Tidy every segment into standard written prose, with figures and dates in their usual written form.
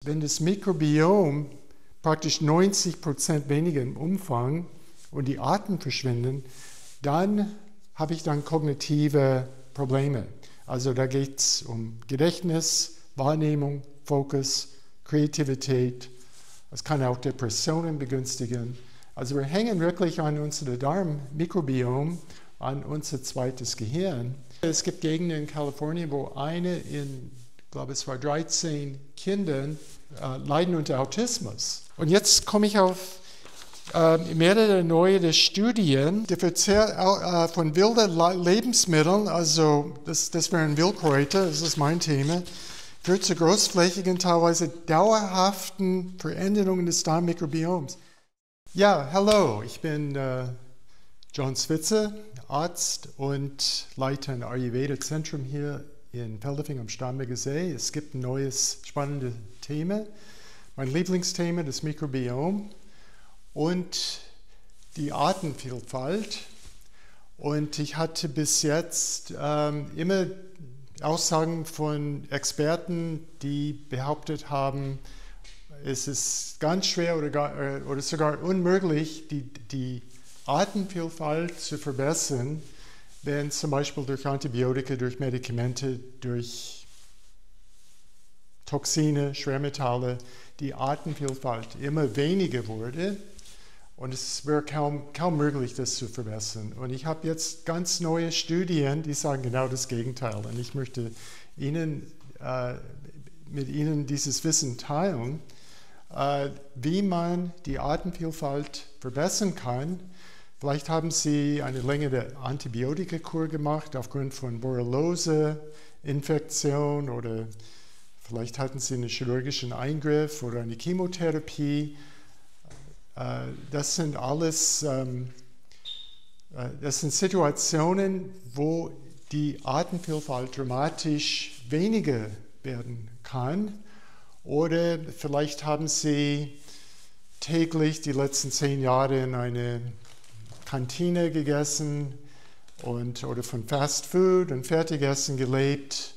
Wenn das Mikrobiom praktisch 90% weniger im Umfang und die Arten verschwinden, dann habe ich dann kognitive Probleme. Also da geht es um Gedächtnis, Wahrnehmung, Fokus, Kreativität. Es kann auch Depressionen begünstigen. Also wir hängen wirklich an unserem Darmmikrobiom, an unser zweites Gehirn. Es gibt Gegenden in Kalifornien, wo ich glaube es war 13 Kinder leiden unter Autismus. Und jetzt komme ich auf mehrere neue Studien. Der Verzehr von wilden Lebensmitteln, also das wären Wildkräuter, das ist mein Thema, führt zu großflächigen, teilweise dauerhaften Veränderungen des Darmmikrobioms. Ja, hallo, ich bin John Switzer, Arzt und Leiter im Ayurveda-Zentrum hier in Feldafing am Starnberger See. Es gibt ein neues, spannendes Thema. Mein Lieblingsthema, das Mikrobiom und die Artenvielfalt. Und ich hatte bis jetzt immer Aussagen von Experten, die behauptet haben, es ist ganz schwer oder sogar unmöglich, die Artenvielfalt zu verbessern, wenn zum Beispiel durch Antibiotika, durch Medikamente, durch Toxine, Schwermetalle die Artenvielfalt immer weniger wurde. Und es wäre kaum möglich, das zu verbessern. Und ich habe jetzt ganz neue Studien, die sagen genau das Gegenteil. Und ich möchte mit Ihnen dieses Wissen teilen, wie man die Artenvielfalt verbessern kann. Vielleicht haben Sie eine längere Antibiotikakur gemacht aufgrund von Borreliose-Infektion oder vielleicht hatten Sie einen chirurgischen Eingriff oder eine Chemotherapie. Das sind alles Situationen, wo die Artenvielfalt dramatisch weniger werden kann. Oder vielleicht haben Sie täglich die letzten 10 Jahre in eine Kantine gegessen oder von Fast Food und Fertigessen gelebt.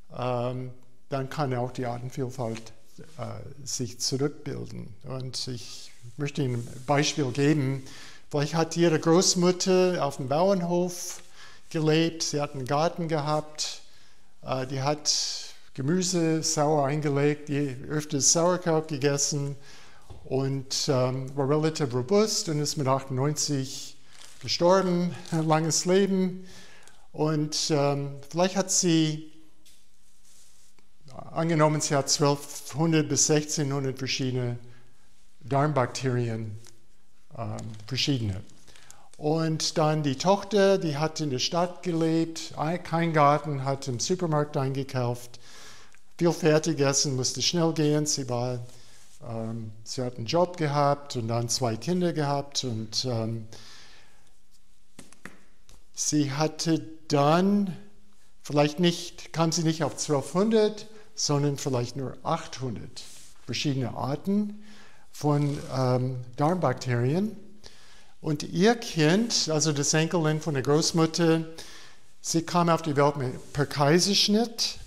Dann kann auch die Artenvielfalt sich zurückbilden. Und ich möchte Ihnen ein Beispiel geben. Vielleicht hat Ihre Großmutter auf dem Bauernhof gelebt, sie hat einen Garten gehabt, die hat Gemüse sauer eingelegt, die öfters Sauerkraut gegessen und war relativ robust und ist mit 98 gestorben, ein langes Leben. Und vielleicht hat sie angenommen, sie hat 1200 bis 1600 verschiedene Darmbakterien, verschiedene. Und dann die Tochter, die hat in der Stadt gelebt, kein Garten, hat im Supermarkt eingekauft, viel Fertigessen, musste schnell gehen. Sie hat einen Job gehabt und dann 2 Kinder gehabt und sie hatte dann kam sie nicht auf 1200, sondern vielleicht nur 800 verschiedene Arten von Darmbakterien. Und ihr Kind, also das Enkelin von der Großmutter, sie kam auf die Welt per Kaiserschnitt.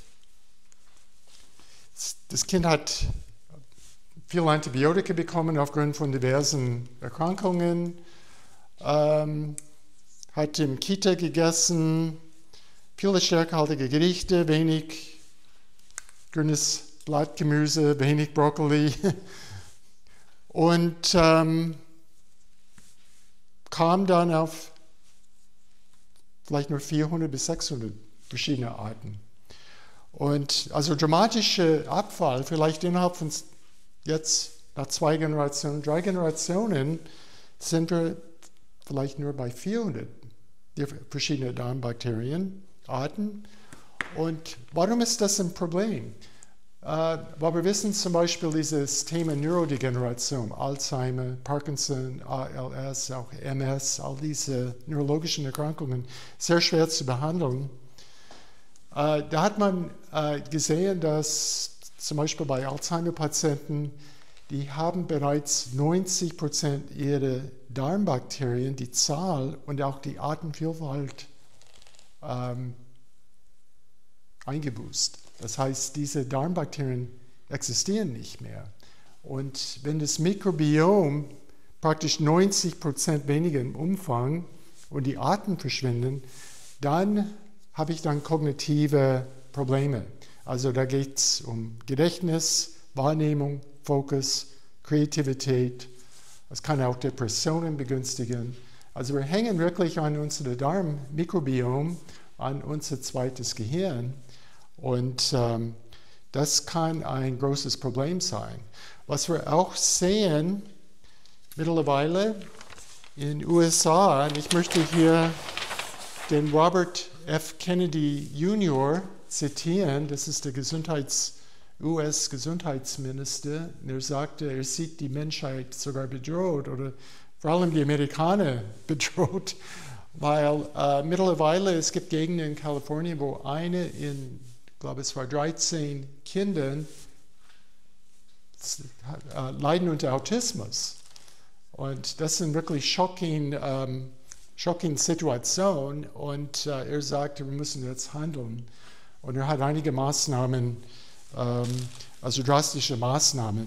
Das Kind hat viel Antibiotika bekommen aufgrund von diversen Erkrankungen, hat im Kita gegessen, viele stärkehaltige Gerichte, wenig grünes Blattgemüse, wenig Brokkoli und kam dann auf vielleicht nur 400 bis 600 verschiedene Arten. Und also dramatischer Abfall, vielleicht innerhalb von jetzt nach 2 Generationen, 3 Generationen sind wir vielleicht nur bei 400 verschiedene Darmbakterienarten. Und warum ist das ein Problem? Weil wir wissen zum Beispiel dieses Thema Neurodegeneration, Alzheimer, Parkinson, ALS, auch MS, all diese neurologischen Erkrankungen, sehr schwer zu behandeln. Da hat man gesehen, dass zum Beispiel bei Alzheimer-Patienten, die haben bereits 90% ihrer Darmbakterien, die Zahl und auch die Artenvielfalt eingeboost. Das heißt, diese Darmbakterien existieren nicht mehr. Und wenn das Mikrobiom praktisch 90% weniger im Umfang und die Arten verschwinden, dann habe ich dann kognitive Probleme. Also da geht es um Gedächtnis, Wahrnehmung, Fokus, Kreativität. Es kann auch Depressionen begünstigen. Also wir hängen wirklich an unser Darmmikrobiom, an unser zweites Gehirn. Und das kann ein großes Problem sein. Was wir auch sehen mittlerweile in den USA, und ich möchte hier den Robert F. Kennedy Jr. zitieren, das ist der US-Gesundheitsminister, der sagte, er sieht die Menschheit sogar bedroht oder vor allem die Amerikaner bedroht, weil mittlerweile es gibt Gegenden in Kalifornien, wo eine in, ich glaube es war 13 Kindern, leiden unter Autismus. Und das sind wirklich shocking Situationen. Und er sagte, wir müssen jetzt handeln. Und er hat einige Maßnahmen, also drastische Maßnahmen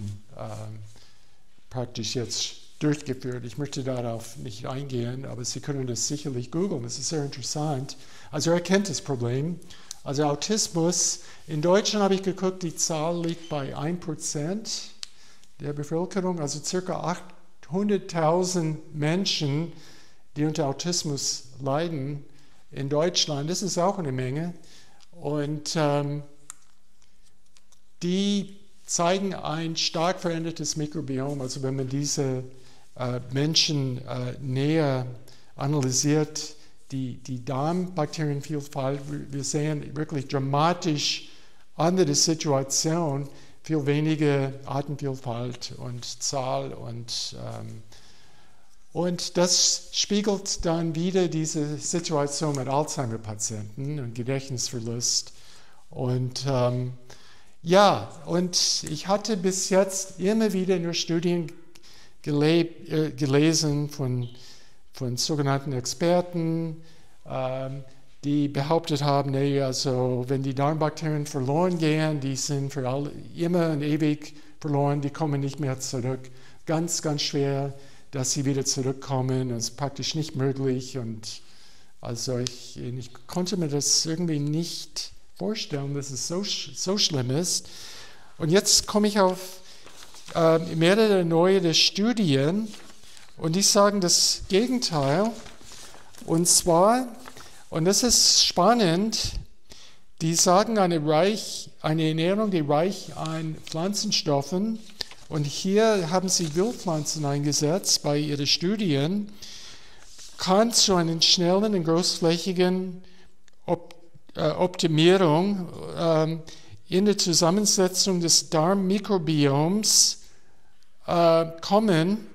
praktisch jetzt durchgeführt. Ich möchte darauf nicht eingehen, aber Sie können das sicherlich googeln. Das ist sehr interessant. Also er kennt das Problem. Also Autismus, in Deutschland habe ich geguckt, die Zahl liegt bei 1% der Bevölkerung, also ca. 800.000 Menschen, die unter Autismus leiden in Deutschland. Das ist auch eine Menge. Und die zeigen ein stark verändertes Mikrobiom. Also wenn man diese Menschen näher analysiert, die Darmbakterienvielfalt, wir sehen wirklich dramatisch andere Situation, viel weniger Artenvielfalt und Zahl und das spiegelt dann wieder diese Situation mit Alzheimer-Patienten und Gedächtnisverlust. Und und ich hatte bis jetzt immer wieder nur Studien gelesen von sogenannten Experten, die behauptet haben, nee, also wenn die Darmbakterien verloren gehen, die sind für immer und ewig verloren, die kommen nicht mehr zurück. Ganz, ganz schwer, dass sie wieder zurückkommen. Das ist praktisch nicht möglich. Und also ich konnte mir das irgendwie nicht vorstellen, dass es so schlimm ist. Und jetzt komme ich auf mehrere neue Studien und die sagen das Gegenteil. Und zwar, und das ist spannend, die sagen eine Ernährung, die reich an Pflanzenstoffen, und hier haben sie Wildpflanzen eingesetzt bei ihren Studien, kann zu einer schnellen und großflächigen Optimierung in der Zusammensetzung des Darmmikrobioms kommen.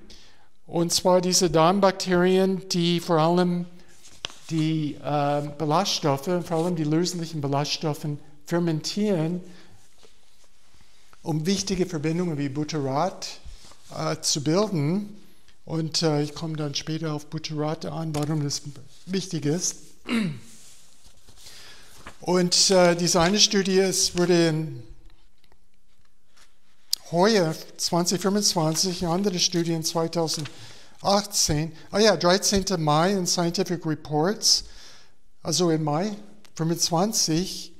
Und zwar diese Darmbakterien, die vor allem die Ballaststoffe, vor allem die löslichen Ballaststoffe, fermentieren, um wichtige Verbindungen wie Butyrat zu bilden. Und ich komme dann später auf Butyrate an, warum das wichtig ist. Und diese eine Studie wurde in heuer 2025, eine andere Studie in 2018, 13. Mai in Scientific Reports, also im Mai 25.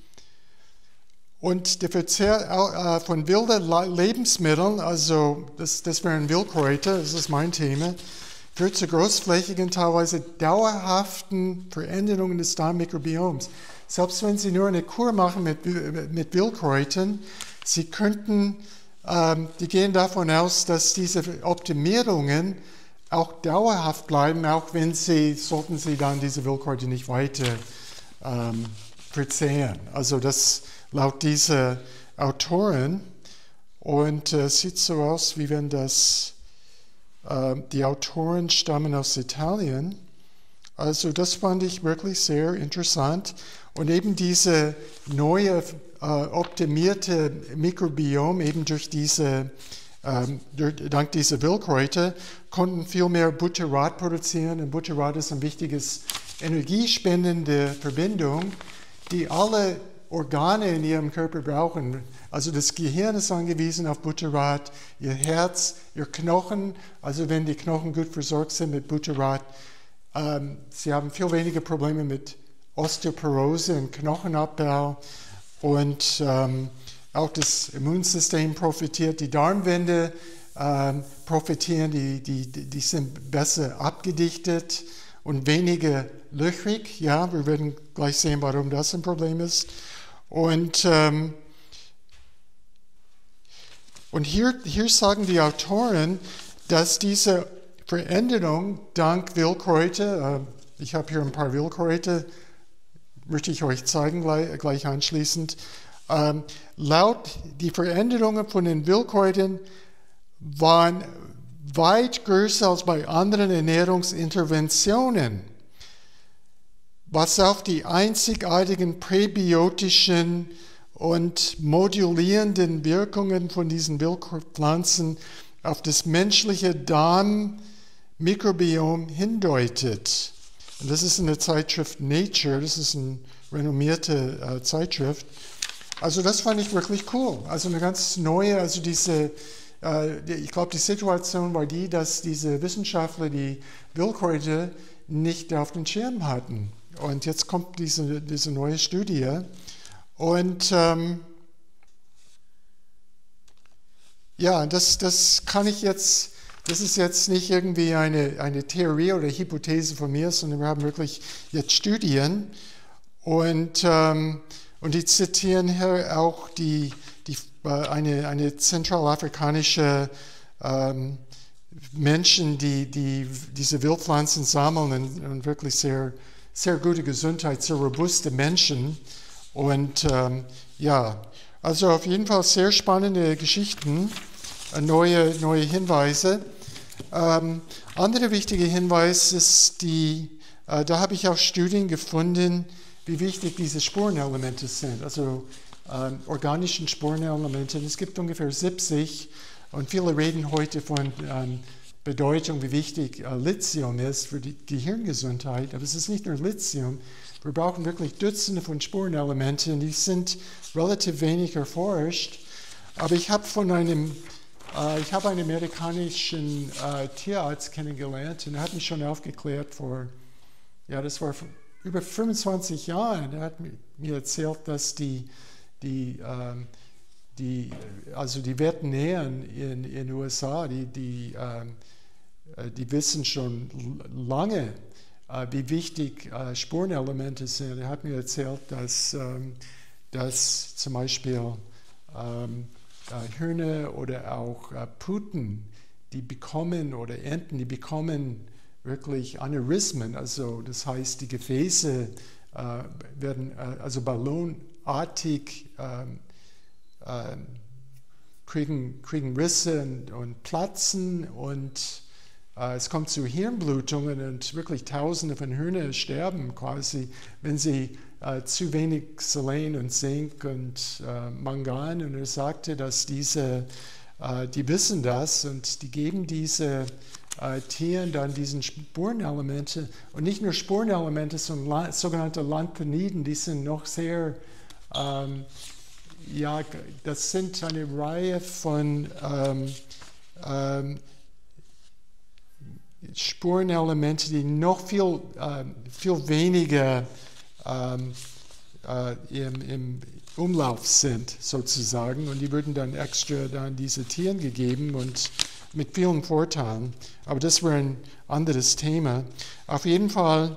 Und der Verzehr von wilden Lebensmitteln, also das wären Wildkräuter, das ist mein Thema, führt zu großflächigen, teilweise dauerhaften Veränderungen des Darmmikrobioms. Selbst wenn Sie nur eine Kur machen mit Wildkräutern, Sie könnten, die gehen davon aus, dass diese Optimierungen auch dauerhaft bleiben, auch wenn sollten Sie dann diese Wildkräuter nicht weiter verzehren. Also das laut dieser Autoren, und es sieht so aus, wie wenn die Autoren stammen aus Italien. Also das fand ich wirklich sehr interessant. Und eben diese neue optimierte Mikrobiom, eben dank dieser Wildkräuter, konnten viel mehr Butyrat produzieren. Und Butyrat ist eine wichtige energiespendende Verbindung, die alle Organe in ihrem Körper brauchen. Also das Gehirn ist angewiesen auf Butterrat, ihr Herz, ihr Knochen, also wenn die Knochen gut versorgt sind mit Butterrat, sie haben viel weniger Probleme mit Osteoporose und Knochenabbau und auch das Immunsystem profitiert, die Darmwände profitieren, die sind besser abgedichtet und weniger löchrig. Ja, wir werden gleich sehen, warum das ein Problem ist. Und hier sagen die Autoren, dass diese Veränderung dank Wildkräuter, ich habe hier ein paar Wildkräuter, möchte ich euch zeigen gleich anschließend, laut die Veränderungen von den Wildkräutern waren weit größer als bei anderen Ernährungsinterventionen, was auf die einzigartigen präbiotischen und modulierenden Wirkungen von diesen Wildpflanzen auf das menschliche Darmmikrobiom hindeutet. Und das ist in der Zeitschrift Nature, das ist eine renommierte Zeitschrift. Also das fand ich wirklich cool. Also eine ganz neue, also ich glaube, die Situation war die, dass diese Wissenschaftler die Wildkräuter nicht auf den Schirm hatten. Und jetzt kommt diese neue Studie. Und ja, das kann ich jetzt, das ist jetzt nicht irgendwie eine Theorie oder Hypothese von mir, sondern wir haben wirklich jetzt Studien. Und die zitieren hier auch eine zentralafrikanische Menschen, die diese Wildpflanzen sammeln und wirklich sehr, sehr gute Gesundheit, sehr robuste Menschen. Und ja, also auf jeden Fall sehr spannende Geschichten, neue Hinweise. Andere wichtige Hinweis ist da habe ich auch Studien gefunden, wie wichtig diese Spurenelemente sind, also organischen Spurenelemente. Es gibt ungefähr 70 und viele reden heute von Bedeutung, wie wichtig Lithium ist für die Gehirngesundheit. Aber es ist nicht nur Lithium. Wir brauchen wirklich Dutzende von Spurenelementen, die sind relativ wenig erforscht. Aber ich habe einen amerikanischen Tierarzt kennengelernt und er hat mich schon aufgeklärt das war vor über 25 Jahren. Er hat mir erzählt, dass die Veterinären in den USA, die wissen schon lange, wie wichtig Spurenelemente sind. Er hat mir erzählt, dass zum Beispiel Hühner oder auch Puten, oder Enten, die bekommen wirklich Aneurysmen, also das heißt, die Gefäße werden also ballonartig kriegen Risse und platzen und es kommt zu Hirnblutungen und wirklich Tausende von Hühnern sterben quasi, wenn sie zu wenig Selen und Zink und Mangan, und er sagte, dass die wissen das und die geben diese Tieren dann diesen Spurenelemente und nicht nur Spurenelemente, sondern sogenannte Lanthaniden, die sind noch sehr, das sind eine Reihe von Spurenelemente, die noch viel weniger im Umlauf sind, sozusagen, und die würden dann extra diese Tieren gegeben und mit vielen Vorteilen. Aber das wäre ein anderes Thema. Auf jeden Fall,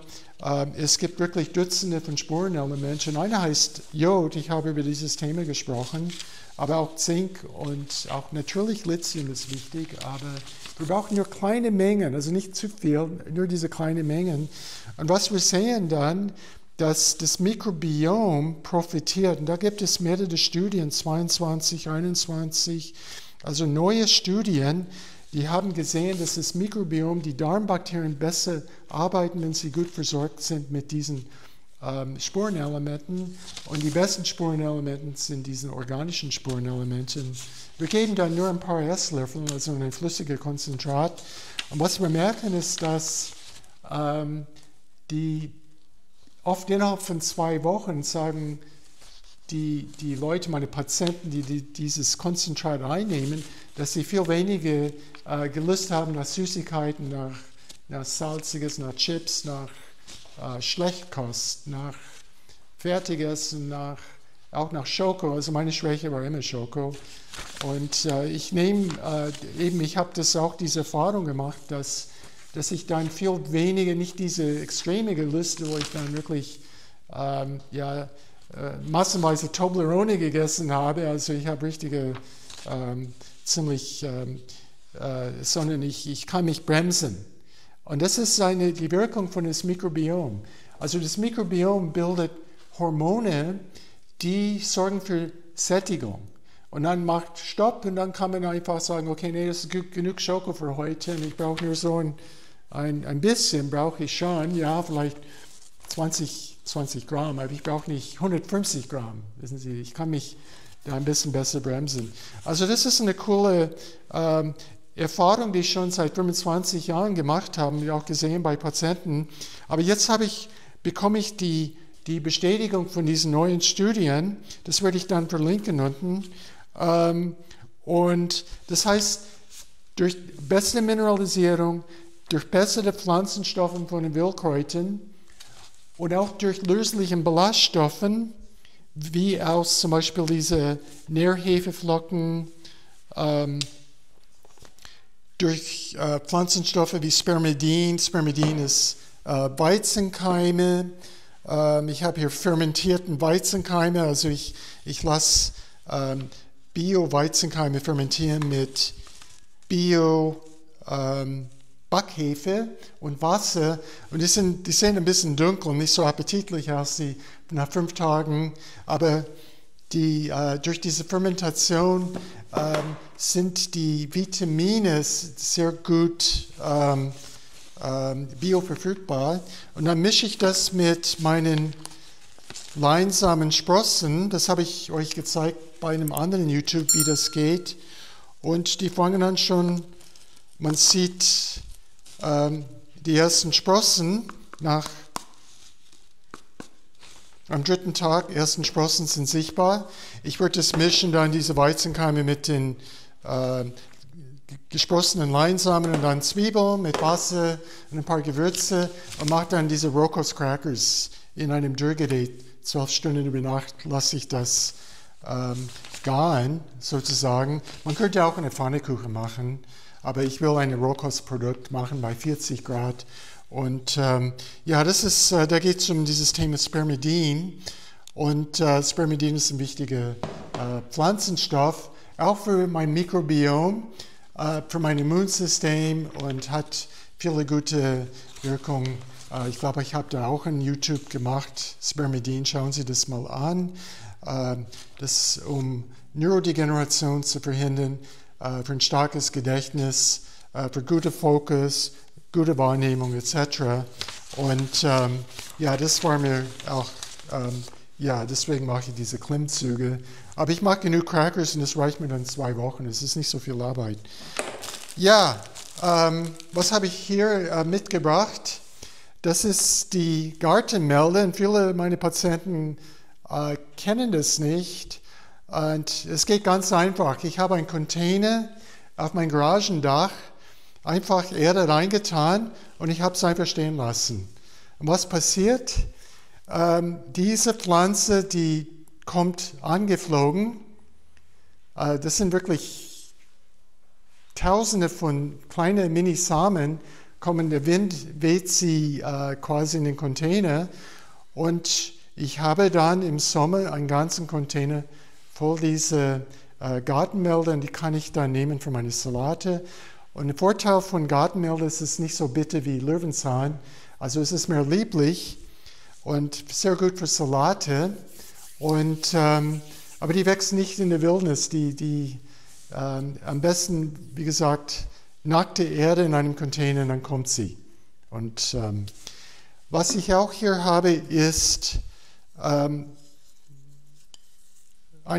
es gibt wirklich Dutzende von Spurenelementen. Einer heißt Jod, ich habe über dieses Thema gesprochen, aber auch Zink und auch natürlich Lithium ist wichtig, aber wir brauchen nur kleine Mengen, also nicht zu viel, nur diese kleinen Mengen. Und was wir sehen dann, dass das Mikrobiom profitiert. Und da gibt es mehrere Studien, 22, 21, also neue Studien, die haben gesehen, dass das Mikrobiom, die Darmbakterien besser arbeiten, wenn sie gut versorgt sind mit diesen Spurenelementen. Und die besten Spurenelemente sind diese organischen Spurenelementen. Wir geben dann nur ein paar Esslöffel, also ein flüssiger Konzentrat. Und was wir merken, ist, dass die oft innerhalb von 2 Wochen sagen, die Leute, meine Patienten, die dieses Konzentrat einnehmen, dass sie viel weniger Gelust haben nach Süßigkeiten, nach Salziges, nach Chips, nach Schlechtkost, nach Fertigessen, auch nach Schoko. Also meine Schwäche war immer Schoko. Und ich habe diese Erfahrung gemacht, dass ich dann viel weniger, nicht diese extreme Gelüste, wo ich dann wirklich massenweise Toblerone gegessen habe. Also ich habe richtige, sondern ich kann mich bremsen. Und das ist die Wirkung von das Mikrobiom. Also das Mikrobiom bildet Hormone, die sorgen für Sättigung. Und dann macht Stopp und dann kann man einfach sagen, okay, nee, das ist genug Schoko für heute und ich brauche nur so ein bisschen, brauche ich schon, ja, vielleicht 20 Gramm, aber ich brauche nicht 150 Gramm, wissen Sie, ich kann mich da ein bisschen besser bremsen. Also das ist eine coole Erfahrung, die ich schon seit 25 Jahren gemacht habe, die auch gesehen bei Patienten. Aber jetzt bekomme ich die Bestätigung von diesen neuen Studien, das werde ich dann verlinken unten. Und das heißt, durch bessere Mineralisierung, durch bessere Pflanzenstoffe von den Wildkräutern und auch durch löslichen Ballaststoffen, wie aus zum Beispiel diese Nährhefeflocken, durch Pflanzenstoffe wie Spermidin. Spermidin ist Weizenkeime. Ich habe hier fermentierten Weizenkeime, also ich lasse Bio-Weizenkeime fermentieren mit Bio-Backhefe und Wasser. Und die sehen ein bisschen dunkel, nicht so appetitlich aus nach 5 Tagen. Aber durch diese Fermentation sind die Vitamine sehr gut bioverfügbar. Und dann mische ich das mit meinen Leinsamensprossen. Das habe ich euch gezeigt bei einem anderen YouTube, wie das geht. Und die fangen dann schon, man sieht die ersten Sprossen am 3. Tag, ersten Sprossen sind sichtbar. Ich würde das mischen, dann diese Weizenkeime mit den gesprossenen Leinsamen und dann Zwiebeln mit Wasser und ein paar Gewürze und mache dann diese Rocos Crackers in einem Dürrgerät. 12 Stunden über Nacht lasse ich das garen, sozusagen. Man könnte auch eine Pfannekuchen machen, aber ich will ein Rocos-Produkt machen bei 40 Grad. Und da geht es um dieses Thema Spermidin. Und Spermidin ist ein wichtiger Pflanzenstoff, auch für mein Mikrobiom, für mein Immunsystem und hat viele gute Wirkungen. Ich glaube, ich habe da auch ein YouTube gemacht, Spermidin, schauen Sie das mal an. Das um Neurodegeneration zu verhindern, für ein starkes Gedächtnis, für guten Fokus, gute Wahrnehmung etc. Und das war mir auch, deswegen mache ich diese Klimmzüge. Aber ich mache genug Crackers und das reicht mir dann 2 Wochen. Es ist nicht so viel Arbeit. Ja, was habe ich hier mitgebracht? Das ist die Gartenmelde und viele meiner Patienten kennen das nicht. Und es geht ganz einfach. Ich habe einen Container auf mein Garagendach, einfach Erde reingetan und ich habe es einfach stehen lassen. Und was passiert? Diese Pflanze, die kommt angeflogen. Das sind wirklich Tausende von kleinen Mini-Samen, der Wind weht sie quasi in den Container und ich habe dann im Sommer einen ganzen Container voll diese Gartenmelde und die kann ich dann nehmen für meine Salate. Und der Vorteil von Gartenmelde ist, es ist nicht so bitter wie Löwenzahn, also es ist mehr lieblich und sehr gut für Salate. Und, aber die wächst nicht in der Wildnis, am besten, wie gesagt, nackte Erde in einem Container, dann kommt sie. Und was ich auch hier habe, ist eine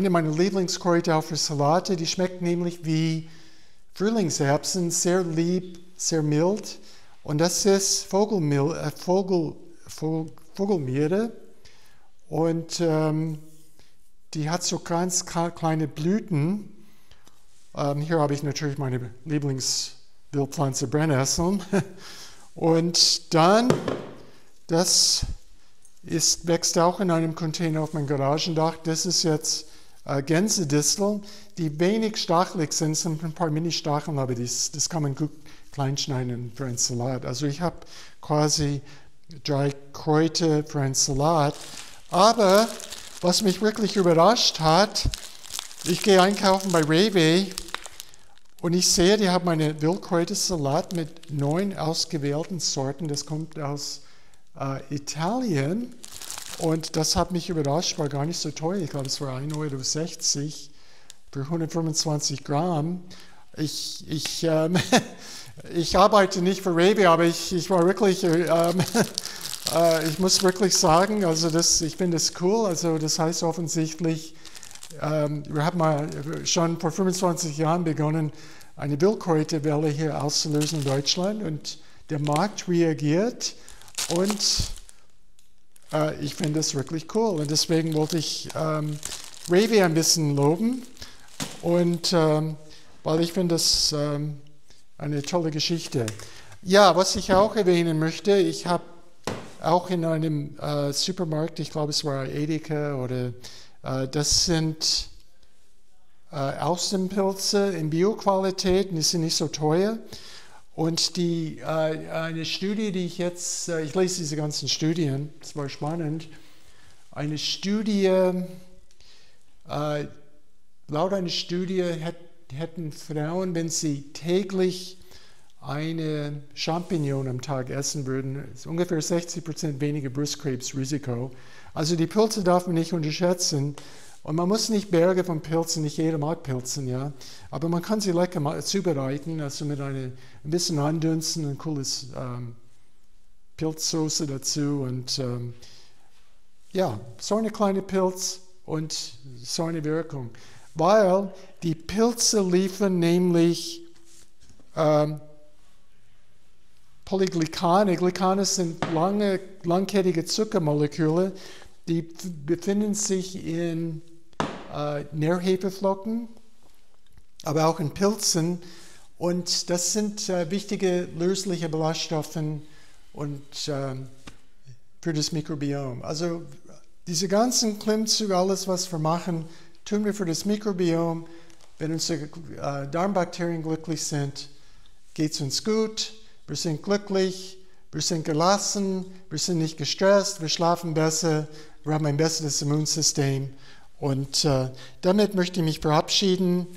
meiner Lieblingskräuter auch für Salate. Die schmeckt nämlich wie Frühlingserbsen, sehr lieb, sehr mild. Und das ist Vogelmiere. Und die hat so ganz kleine Blüten. Hier habe ich natürlich meine Lieblingswildpflanze Brennnesseln. Und dann, das wächst auch in einem Container auf meinem Garagendach. Das ist jetzt Gänsedistel, die wenig stachelig sind. Es sind ein paar Mini-Stacheln, aber das kann man gut kleinschneiden für einen Salat. Also ich habe quasi 3 Kräuter für einen Salat. Aber was mich wirklich überrascht hat, ich gehe einkaufen bei Rewe und ich sehe, die haben einen Wildkräutersalat mit 9 ausgewählten Sorten. Das kommt aus Italien und das hat mich überrascht, war gar nicht so teuer. Ich glaube, es war 1,60 € für 125 Gramm. Ich arbeite nicht für Rewe, aber ich war wirklich, ich muss wirklich sagen, also ich finde das cool. Also das heißt offensichtlich, wir haben mal schon vor 25 Jahren begonnen, eine Wildkräuterwelle hier auszulösen in Deutschland und der Markt reagiert und ich finde das wirklich cool und deswegen wollte ich Rewe ein bisschen loben und weil ich finde das eine tolle Geschichte. Ja, was ich auch erwähnen möchte, ich habe auch in einem Supermarkt, ich glaube es war Edeka oder das sind Außenpilze in Bioqualität und die sind nicht so teuer. Und eine Studie, die ich lese diese ganzen Studien, das war spannend, eine Studie, laut einer Studie hätten Frauen, wenn sie täglich eine Champignon am Tag essen würden, ungefähr 60% weniger Brustkrebsrisiko. Also die Pilze darf man nicht unterschätzen. Und man muss nicht Berge von Pilzen, nicht jeder mag Pilzen, ja. Aber man kann sie lecker zubereiten, also mit ein bisschen andünsten, ein cooles Pilzsoße dazu und ja, so eine kleine Pilz und so eine Wirkung. Weil die Pilze liefern nämlich Polyglycane. Glykane sind langkettige Zuckermoleküle, die befinden sich in Nährhefeflocken, aber auch in Pilzen. Und das sind wichtige lösliche Ballaststoffe und für das Mikrobiom. Also diese ganzen Klimmzüge, alles was wir machen, tun wir für das Mikrobiom. Wenn unsere Darmbakterien glücklich sind, geht es uns gut. Wir sind glücklich, wir sind gelassen, wir sind nicht gestresst, wir schlafen besser, wir haben ein besseres Immunsystem. Und damit möchte ich mich verabschieden.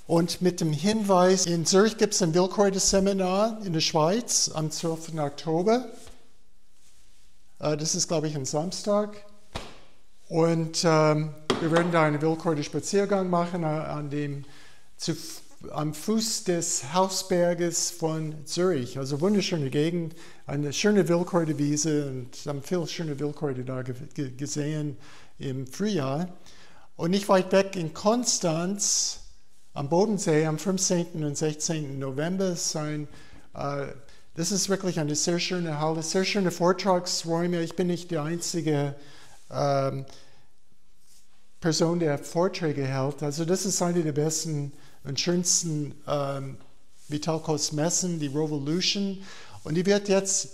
Und mit dem Hinweis, in Zürich gibt es ein Wildkräuter-Seminar in der Schweiz am 12. Oktober. Das ist, glaube ich, ein Samstag. Und wir werden da einen Wildkräuter-Spaziergang machen am Fuß des Hausberges von Zürich. Also wunderschöne Gegend, eine schöne Wildkräuterwiese und haben viele schöne Wildkräuter da gesehen im Frühjahr. Und nicht weit weg in Konstanz am Bodensee am 15. und 16. November sein. Das ist wirklich eine sehr schöne Halle, sehr schöne Vortragsräume. Ich bin nicht die einzige Person, der Vorträge hält. Also das ist eine der besten und schönsten Vitalkost-Messen, die Revolution. Und die wird jetzt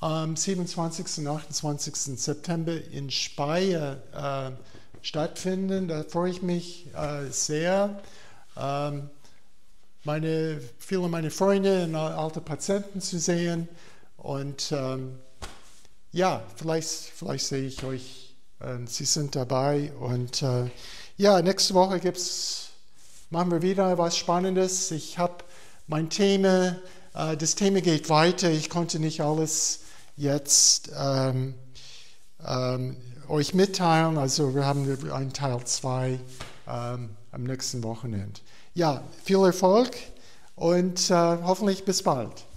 am 27. und 28. September in Speyer stattfinden. Da freue ich mich sehr. Viele meiner Freunde und alte Patienten zu sehen. Und ja, vielleicht sehe ich euch. Sie sind dabei. Und ja, nächste Woche machen wir wieder was Spannendes. Ich habe mein Thema, das Thema geht weiter. Ich konnte nicht alles jetzt euch mitteilen. Also wir haben einen Teil 2 am nächsten Wochenende. Ja, viel Erfolg und hoffentlich bis bald.